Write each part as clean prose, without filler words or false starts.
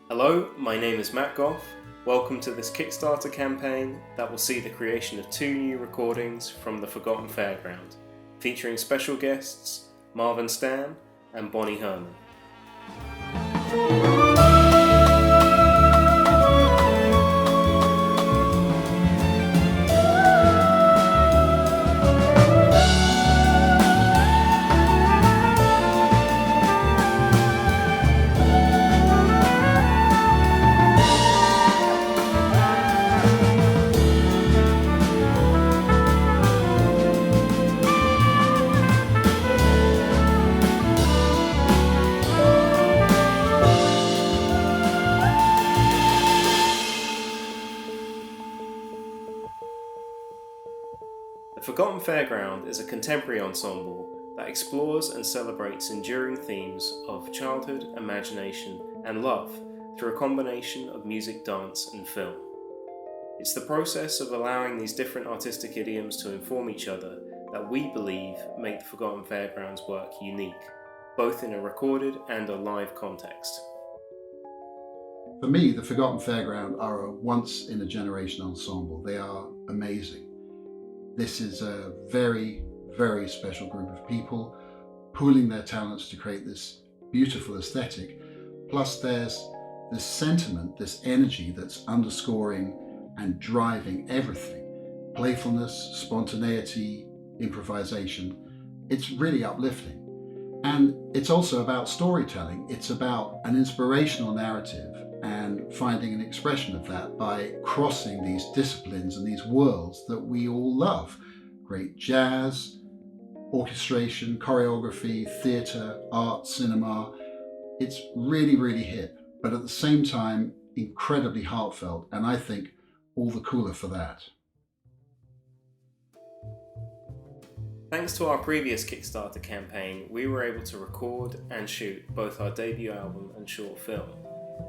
Hello, my name is Matt Gough. Welcome to this Kickstarter campaign that will see the creation of 2 new recordings from the Forgotten Fairground, featuring special guests Marvin Stamm and Herman. The Forgotten Fairground is a contemporary ensemble that explores and celebrates enduring themes of childhood, imagination, and love through a combination of music, dance, and film. It's the process of allowing these different artistic idioms to inform each other that we believe make the Forgotten Fairground's work unique, both in a recorded and a live context. For me, the Forgotten Fairground are a once-in-a-generation ensemble. They are amazing. This is a very, very special group of people pooling their talents to create this beautiful aesthetic. Plus there's this sentiment, this energy that's underscoring and driving everything. Playfulness, spontaneity, improvisation. It's really uplifting. And it's also about storytelling. It's about an inspirational narrative and finding an expression of that by crossing these disciplines and these worlds that we all love. Great jazz, orchestration, choreography, theatre, art, cinema. It's really, really hip, but at the same time, incredibly heartfelt, and I think all the cooler for that. Thanks to our previous Kickstarter campaign, we were able to record and shoot both our debut album and short film,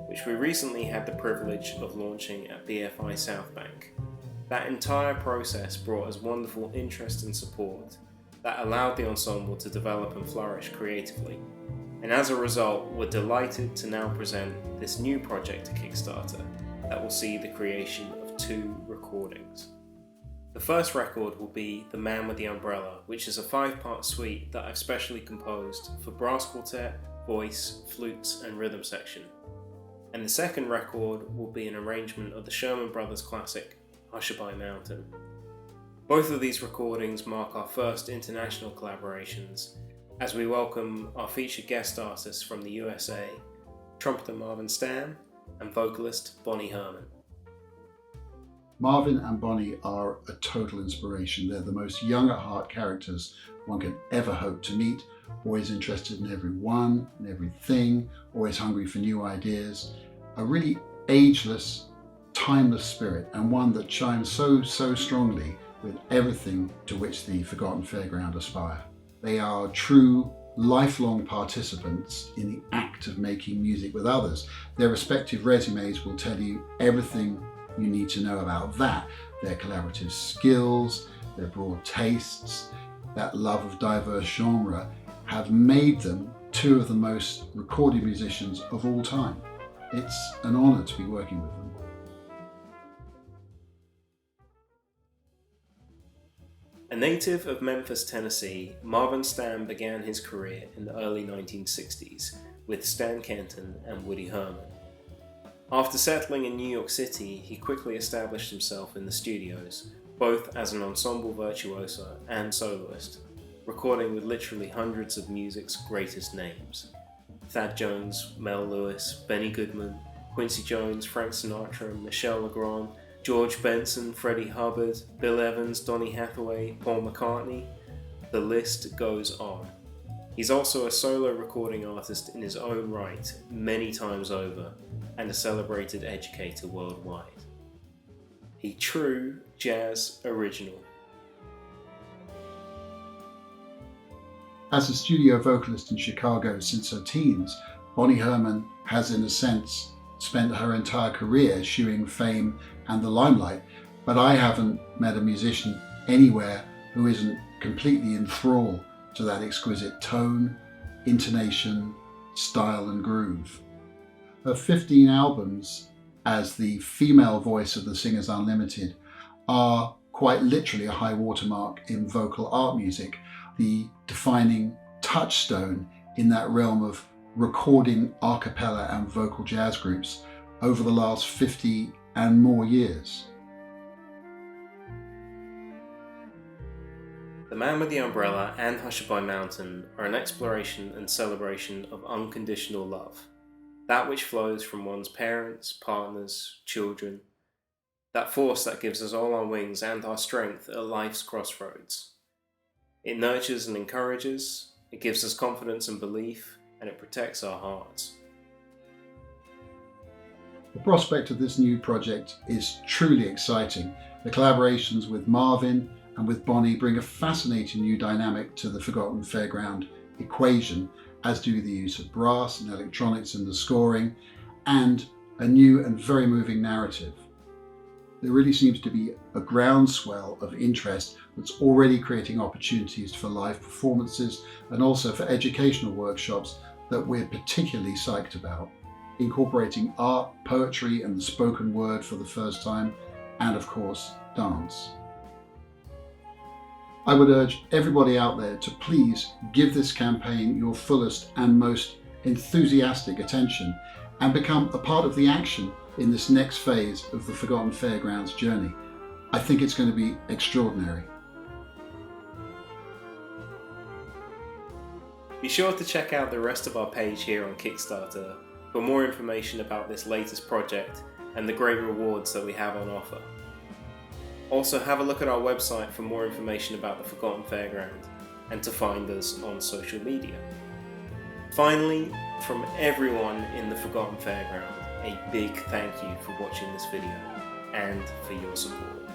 which we recently had the privilege of launching at BFI Southbank. That entire process brought us wonderful interest and support that allowed the ensemble to develop and flourish creatively. And as a result, we're delighted to now present this new project to Kickstarter that will see the creation of 2 recordings. The first record will be The Man with the Umbrella, which is a 5-part suite that I've specially composed for brass quartet, voice, flutes and rhythm section. And the second record will be an arrangement of the Sherman Brothers classic, Hushabye Mountain. Both of these recordings mark our first international collaborations as we welcome our featured guest artists from the USA, trumpeter Marvin Stamm and vocalist Herman. Marvin and Bonnie are a total inspiration. They're the most young at heart characters one could ever hope to meet, always interested in everyone and everything, always hungry for new ideas. A really ageless, timeless spirit, and one that chimes so strongly with everything to which the Forgotten Fairground aspire. They are true, lifelong participants in the act of making music with others. Their respective resumes will tell you everything you need to know about that. Their collaborative skills, their broad tastes, that love of diverse genre have made them 2 of the most recorded musicians of all time. It's an honour to be working with them. A native of Memphis, Tennessee, Marvin Stamm began his career in the early 1960s with Stan Kenton and Woody Herman. After settling in New York City, he quickly established himself in the studios, both as an ensemble virtuoso and soloist, recording with literally hundreds of music's greatest names. Thad Jones, Mel Lewis, Benny Goodman, Quincy Jones, Frank Sinatra, Michel Legrand, George Benson, Freddie Hubbard, Bill Evans, Donny Hathaway, Paul McCartney. The list goes on. He's also a solo recording artist in his own right, many times over, and a celebrated educator worldwide. A true jazz original. As a studio vocalist in Chicago since her teens, Bonnie Herman has, in a sense, spent her entire career eschewing fame and the limelight, but I haven't met a musician anywhere who isn't completely enthralled to that exquisite tone, intonation, style and groove. Her 15 albums as the female voice of the Singers Unlimited are quite literally a high watermark in vocal art music, the defining touchstone in that realm of recording a cappella and vocal jazz groups over the last 50 and more years. The Man with the Umbrella and Hushabye Mountain are an exploration and celebration of unconditional love, that which flows from one's parents, partners, children, that force that gives us all our wings and our strength at life's crossroads. It nurtures and encourages, it gives us confidence and belief, and it protects our hearts. The prospect of this new project is truly exciting. The collaborations with Marvin and with Bonnie bring a fascinating new dynamic to the Forgotten Fairground equation, as do the use of brass and electronics in the scoring, and a new and very moving narrative. There really seems to be a groundswell of interest that's already creating opportunities for live performances and also for educational workshops that we're particularly psyched about, incorporating art, poetry and the spoken word for the first time, and of course, dance. I would urge everybody out there to please give this campaign your fullest and most enthusiastic attention and become a part of the action in this next phase of the Forgotten Fairgrounds journey. I think it's going to be extraordinary. Be sure to check out the rest of our page here on Kickstarter for more information about this latest project and the great rewards that we have on offer. Also, have a look at our website for more information about the Forgotten Fairground and to find us on social media. Finally, from everyone in the Forgotten Fairground, a big thank you for watching this video and for your support.